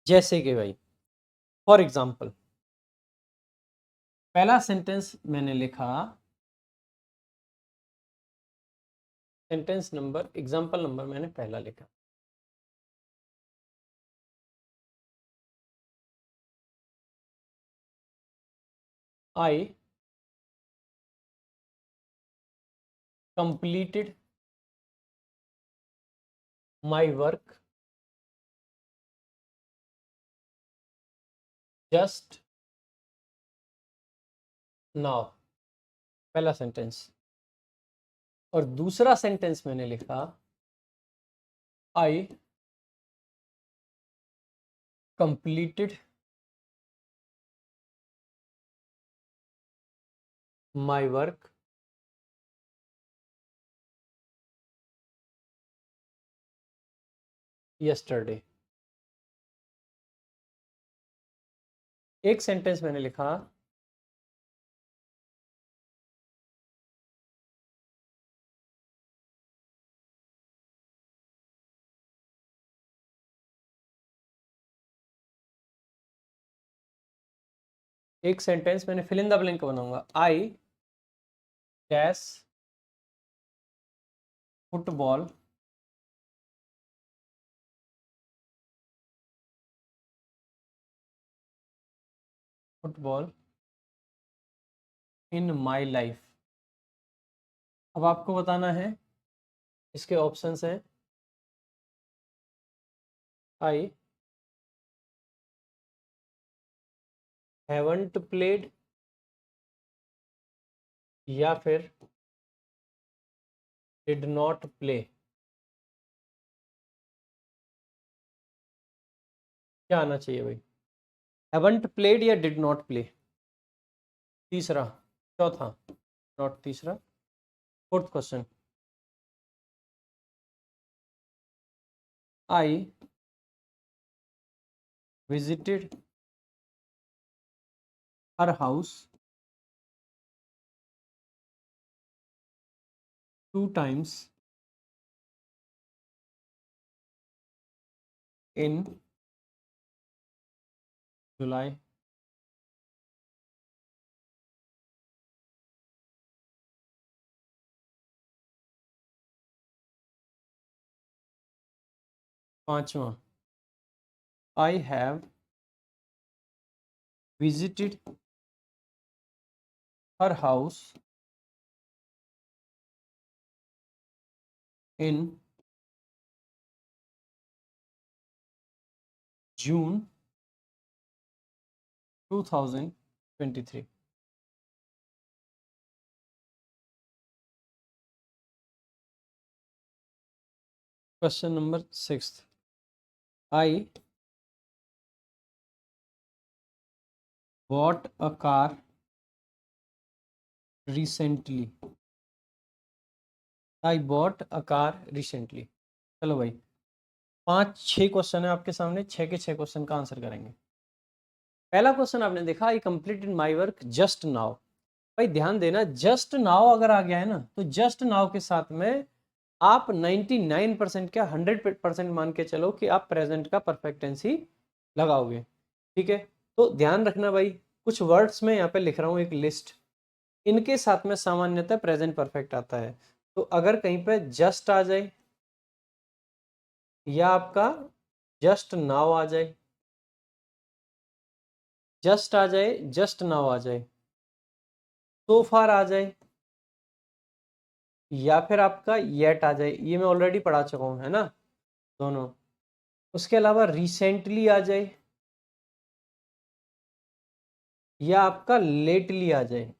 जैसे कि भाई फॉर एग्जाम्पल पहला सेंटेंस मैंने लिखा, सेंटेंस नंबर, एग्जाम्पल नंबर मैंने पहला लिखा, आई completed my work just now, पहला सेंटेंस। और दूसरा सेंटेंस मैंने लिखा, आई कंप्लीटेड माई वर्क यस्टरडे। एक सेंटेंस मैंने लिखा, एक सेंटेंस मैंने फिल इन द ब्लैंक बनाऊंगा, I dash football football in my life. अब आपको बताना है, इसके ऑप्शंस हैं, आई हैवंट प्लेड या फिर डिड नॉट प्ले। क्या आना चाहिए भाई, हैवंट प्लेड या डिड नॉट प्ले? तीसरा चौथा, नॉट तीसरा। Fourth question, I visited her house 2 times in July 5वां, I have visited her house in June 2023। Question number 6, I bought a car recently। I bought a car recently। चलो भाई, 5-6 question है आपके सामने, 6 के 6 क्वेश्चन का answer करेंगे। पहला क्वेश्चन आपने देखा, आई completed my work just now. भाई ध्यान देना, जस्ट नाउ अगर आ गया है ना, तो जस्ट नाउ के साथ में आप 99% क्या 100% मान के चलो कि आप प्रेजेंट का परफेक्ट टेंस ही लगाओगे। ठीक है, तो ध्यान रखना भाई, कुछ वर्ड्स में यहाँ पे लिख रहा हूँ एक लिस्ट, इनके साथ में सामान्यतः प्रेजेंट परफेक्ट आता है। तो अगर कहीं पे जस्ट आ जाए या आपका जस्ट नाउ आ जाए, जस्ट आ जाए, जस्ट नाउ आ जाए, सो फार आ जाए, या फिर आपका येट आ जाए, ये मैं ऑलरेडी पढ़ा चुका हूँ, है ना, दोनों। उसके अलावा रिसेंटली आ जाए, या आपका लेटली आ जाए,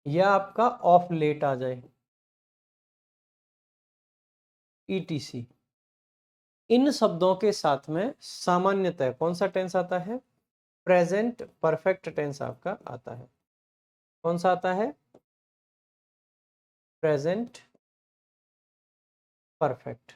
या आपका ऑफ लेट आ जाए, ईटीसी। इन शब्दों के साथ में सामान्यतः कौन सा टेंस आता है? प्रेजेंट परफेक्ट टेंस आपका आता है। कौन सा आता है? Present perfect.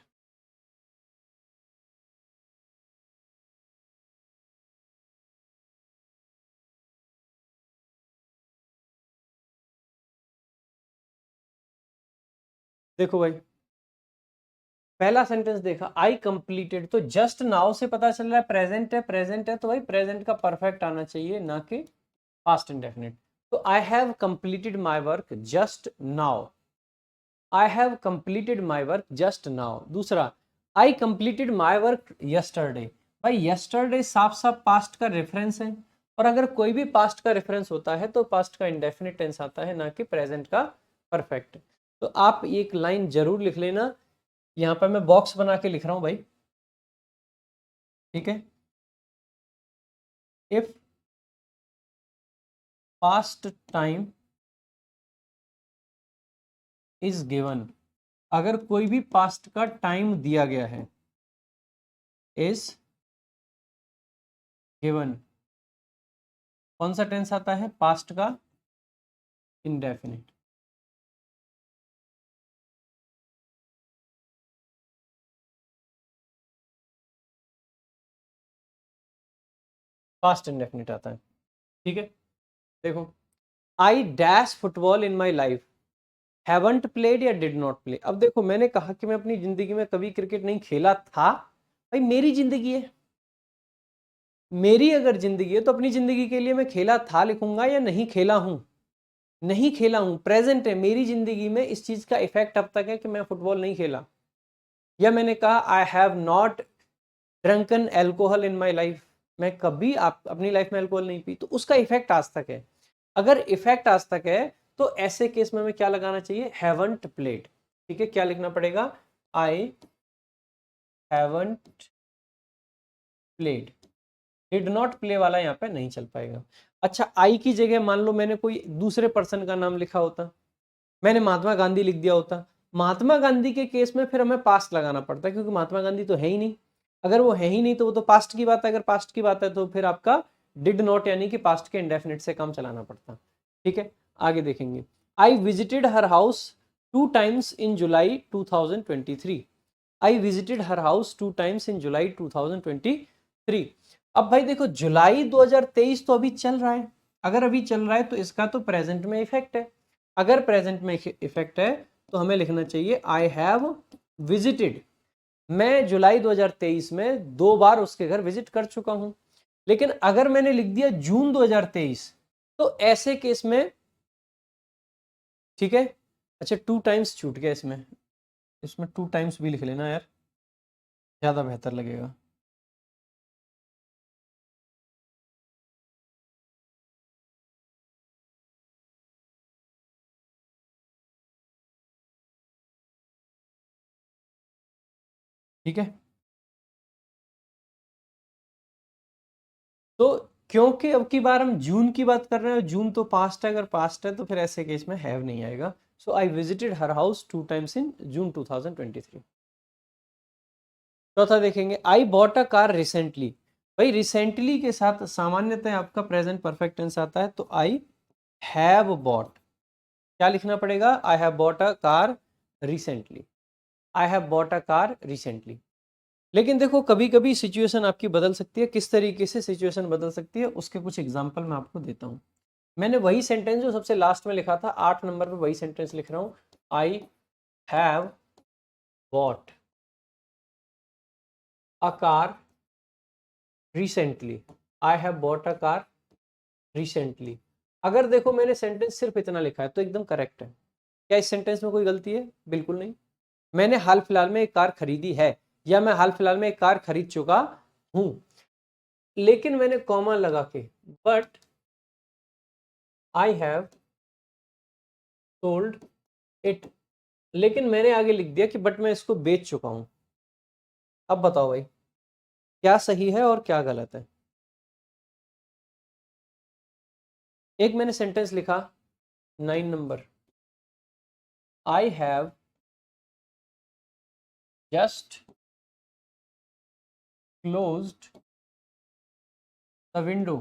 देखो भाई, पहला सेंटेंस देखा, आई कंप्लीटेड, तो जस्ट नाउ से पता चल रहा है प्रेजेंट है, प्रेजेंट है, तो भाई प्रेजेंट का परफेक्ट आना चाहिए, ना कि पास्ट इंडेफिनिट। तो I have completed my work just now, I have completed my work just now. दूसरा, I completed my work yesterday. भाई यस्टरडे साफ साफ पास्ट का रेफरेंस है, और अगर कोई भी पास्ट का रेफरेंस होता है तो पास्ट का इंडेफिनिट टेंस आता है, ना कि प्रेजेंट का परफेक्ट। तो आप एक लाइन जरूर लिख लेना, यहाँ पर मैं बॉक्स बना के लिख रहा हूं भाई, ठीक है। If past time is given, अगर कोई भी पास्ट का टाइम दिया गया है, इज गिवन, कौन सा टेंस आता है? पास्ट का इंडेफिनिट। पास्ट इंडेफिनिट आता है, ठीक है। देखो, I dash football in my life, haven't played या डिड नॉट प्ले। अब देखो, मैंने कहा कि मैं अपनी जिंदगी में कभी क्रिकेट नहीं खेला था। भाई मेरी जिंदगी है, मेरी अगर जिंदगी है तो अपनी जिंदगी के लिए मैं खेला था लिखूंगा या नहीं खेला हूं? नहीं खेला हूं, प्रेजेंट है, मेरी जिंदगी में इस चीज का इफेक्ट अब तक है कि मैं फुटबॉल नहीं खेला। या मैंने कहा I have not drunken alcohol in my life, मैं कभी अपनी लाइफ में अल्कोहल नहीं पी, तो उसका इफेक्ट आज तक है। अगर इफेक्ट आज तक है तो ऐसे केस में हमें क्या लगाना चाहिए? Haven't played. ठीक है, क्या लिखना पड़ेगा? I haven't played. Did not play वाला यहाँ पे नहीं चल पाएगा। अच्छा, आई की जगह मान लो मैंने कोई दूसरे पर्सन का नाम लिखा होता, मैंने महात्मा गांधी लिख दिया होता, महात्मा गांधी के केस में फिर हमें पास्ट लगाना पड़ता है, क्योंकि महात्मा गांधी तो है ही नहीं। अगर वो है ही नहीं तो वो तो पास्ट की बात है, अगर पास्ट की बात है तो फिर आपका डिड नॉट यानी कि पास्ट के इंडेफिनिट से काम चलाना पड़ता। ठीक है, आगे देखेंगे। आई विजिटेड हर हाउस 2 times इन जुलाई 2023। आई विजिटेड हर हाउस 2 times इन जुलाई 2023। अब भाई देखो जुलाई 2023 तो अभी चल रहा है, अगर अभी चल रहा है तो इसका तो प्रेजेंट में इफेक्ट है। अगर प्रेजेंट में इफेक्ट है तो हमें लिखना चाहिए आई हैव विजिटेड। मैं जुलाई 2023 में 2 बार उसके घर विजिट कर चुका हूं। लेकिन अगर मैंने लिख दिया जून 2023 तो ऐसे केस में, ठीक है, अच्छा 2 times छूट गया इसमें, इसमें 2 times भी लिख लेना यार, ज्यादा बेहतर लगेगा। ठीक है, तो क्योंकि अब की बार हम जून की बात कर रहे हैं, जून तो पास्ट है, अगर पास्ट है तो फिर ऐसे केस में हैव नहीं आएगा। So I visited her house 2 times in June 2023। चौथा देखेंगे, I bought a car recently. भाई रिसेंटली के साथ सामान्यतः आपका प्रेजेंट परफेक्ट टेंस आता है, तो आई हैव बॉट क्या लिखना पड़ेगा, I have bought a car recently. I have bought a car recently. लेकिन देखो कभी कभी सिचुएशन आपकी बदल सकती है। किस तरीके से सिचुएशन बदल सकती है उसके कुछ एग्जांपल मैं आपको देता हूं। मैंने वही सेंटेंस जो सबसे लास्ट में लिखा था 8 नंबर पे, वही सेंटेंस लिख रहा हूं, I have bought a car recently. I have bought a car recently. अगर देखो मैंने सेंटेंस सिर्फ इतना लिखा है तो एकदम करेक्ट है। क्या इस सेंटेंस में कोई गलती है? बिल्कुल नहीं। मैंने हाल फिलहाल में एक कार खरीदी है या मैं हाल फिलहाल में एक कार खरीद चुका हूं, लेकिन मैंने कॉमा लगा के but I have sold it, लेकिन मैंने आगे लिख दिया कि बट मैं इसको बेच चुका हूं। अब बताओ भाई क्या सही है और क्या गलत है? एक मैंने सेंटेंस लिखा 9 number, I have just closed the window.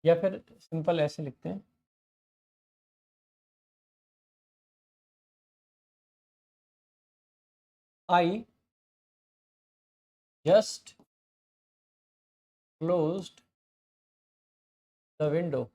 या फिर सिंपल ऐसे लिखते हैं, I just closed the window.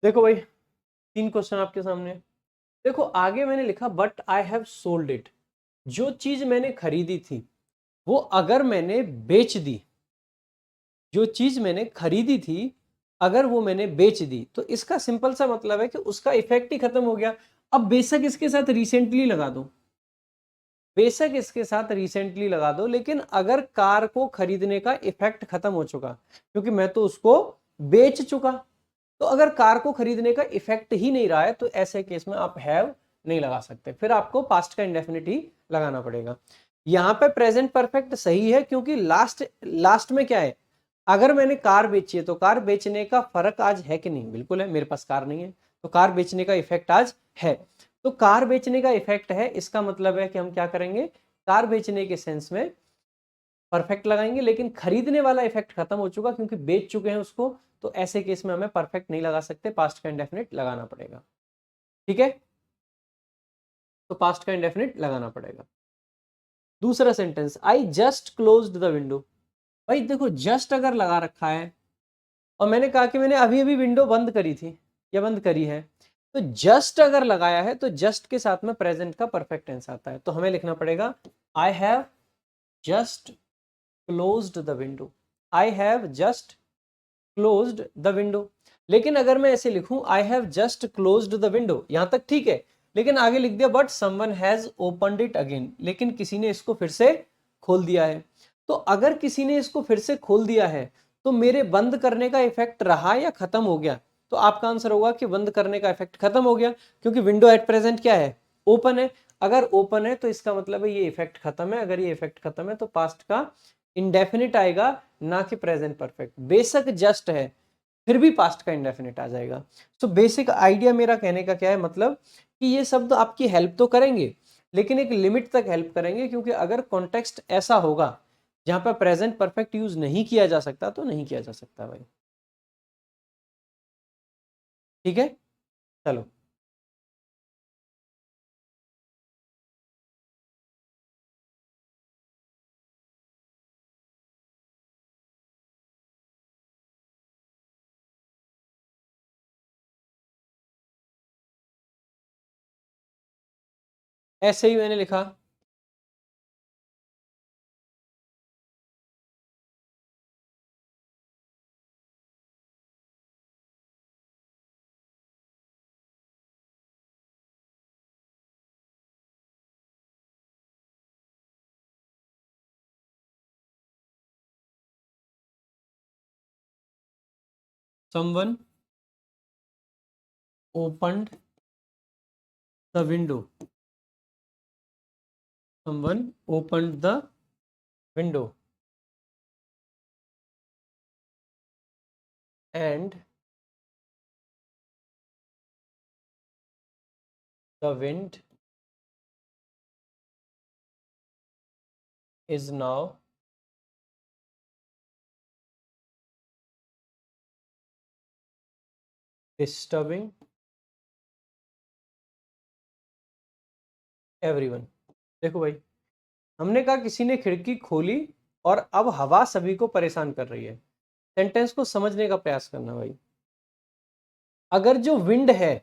देखो भाई 3 क्वेश्चन आपके सामने। देखो आगे मैंने लिखा but I have sold it. जो चीज मैंने खरीदी थी वो अगर मैंने बेच दी, जो चीज मैंने खरीदी थी अगर वो मैंने बेच दी तो इसका सिंपल सा मतलब है कि उसका इफेक्ट ही खत्म हो गया। अब बेशक इसके साथ रिसेंटली लगा दो, बेशक इसके साथ रिसेंटली लगा दो, लेकिन अगर कार को खरीदने का इफेक्ट खत्म हो चुका, क्योंकि मैं तो उसको बेच चुका, तो अगर कार को खरीदने का इफेक्ट ही नहीं रहा है तो ऐसे केस में आप हैव नहीं लगा सकते, फिर आपको पास्ट का इंडेफिनिट ही लगाना पड़ेगा। यहां पे प्रेजेंट परफेक्ट सही है क्योंकि लास्ट लास्ट में क्या है, अगर मैंने कार बेची है तो कार बेचने का फर्क आज है कि नहीं? बिल्कुल है, मेरे पास कार नहीं है तो कार बेचने का इफेक्ट आज है। तो कार बेचने का इफेक्ट है, इसका मतलब है कि हम क्या करेंगे, कार बेचने के सेंस में परफेक्ट लगाएंगे, लेकिन खरीदने वाला इफेक्ट खत्म हो चुका क्योंकि बेच चुके हैं उसको, तो ऐसे केस में हमें परफेक्ट नहीं लगा सकते, पास्ट का इंडेफिनिट लगाना पड़ेगा। ठीक है, तो पास्ट का इंडेफिनिट लगाना पड़ेगा। दूसरा sentence, I just closed the window. भाई देखो जस्ट अगर लगा रखा है और मैंने कहा कि मैंने अभी अभी विंडो बंद करी थी या बंद करी है, तो जस्ट अगर लगाया है तो जस्ट के साथ में प्रेजेंट का परफेक्ट टेंस आता है, तो हमें लिखना पड़ेगा I have just closed the window. I have just closed the window. लेकिन अगर मैं ऐसे लिखूं I have just closed the window, यहां तक ठीक है, लेकिन आगे लिख दिया but someone has opened it again, लेकिन किसी ने इसको फिर से खोल दिया है। तो अगर किसी ने इसको फिर से खोल दिया है तो मेरे बंद करने का इफेक्ट रहा या खत्म हो गया? तो आपका आंसर होगा कि बंद करने का इफेक्ट खत्म हो गया, क्योंकि विंडो एट प्रेजेंट क्या है? ओपन है। अगर ओपन है तो इसका मतलब है ये इफेक्ट खत्म है। अगर ये इफेक्ट खत्म है तो पास्ट का इंडेफिनिट आएगा, ना कि प्रेजेंट परफेक्ट। बेशक जस्ट है फिर भी पास्ट का इंडेफिनिट आ जाएगा। तो बेसिक आइडिया मेरा कहने का क्या है, मतलब कि ये शब्द आपकी हेल्प तो करेंगे लेकिन एक लिमिट तक हेल्प करेंगे, क्योंकि अगर कॉन्टेक्स्ट ऐसा होगा जहां पर प्रेजेंट परफेक्ट यूज नहीं किया जा सकता तो नहीं किया जा सकता भाई। ठीक है, चलो। ऐसे ही मैंने लिखा। someone opened the window, someone opened the window and the wind is now disturbing everyone। देखो भाई, हमने कहा किसी ने खिड़की खोली और अब हवा सभी को परेशान कर रही है। सेंटेंस को समझने का प्रयास करना भाई। अगर जो विंड है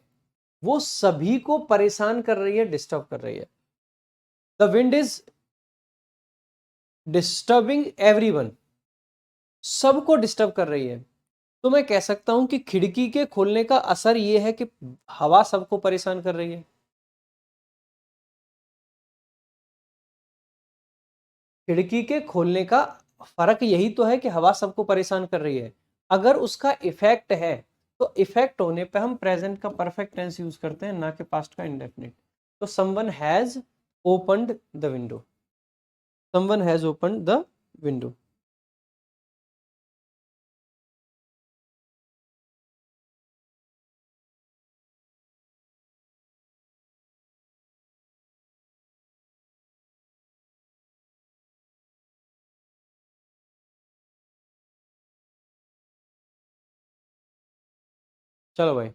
वो सभी को परेशान कर रही है, डिस्टर्ब कर रही है, the wind is disturbing everyone, सबको डिस्टर्ब कर रही है, तो मैं कह सकता हूं कि खिड़की के खोलने का असर यह है कि हवा सबको परेशान कर रही है। खिड़की के खोलने का फर्क यही तो है कि हवा सबको परेशान कर रही है। अगर उसका इफेक्ट है तो इफेक्ट होने पे हम प्रेजेंट का परफेक्ट टेंस यूज करते हैं, ना कि पास्ट का इंडेफिनिट। तो someone has opened the window, someone has opened the window. चलो भाई,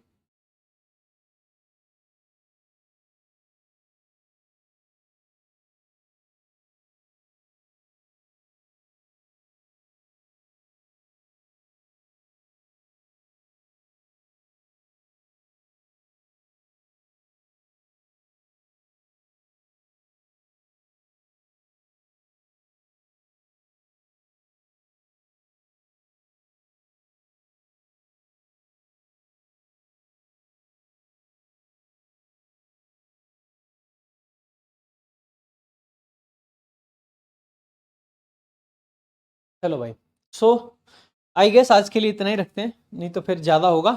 चलो भाई। सो आई गेस आज के लिए इतना ही रखते हैं, नहीं तो फिर ज्यादा होगा।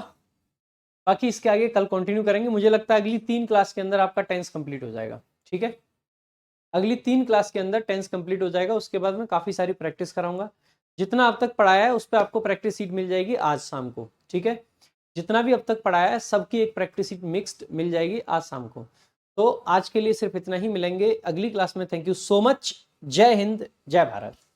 बाकी इसके आगे कल कंटिन्यू करेंगे। मुझे लगता है अगली 3 क्लास के अंदर आपका टेंस कंप्लीट हो जाएगा। ठीक है, अगली 3 क्लास के अंदर टेंस कंप्लीट हो जाएगा। उसके बाद मैं काफ़ी सारी प्रैक्टिस कराऊंगा। जितना अब तक पढ़ाया है उस पर आपको प्रैक्टिस सीट मिल जाएगी आज शाम को। ठीक है, जितना भी अब तक पढ़ाया है सबकी एक प्रैक्टिस सीट मिक्स्ड मिल जाएगी आज शाम को। तो आज के लिए सिर्फ इतना ही, मिलेंगे अगली क्लास में। Thank you so much. जय हिंद, जय भारत।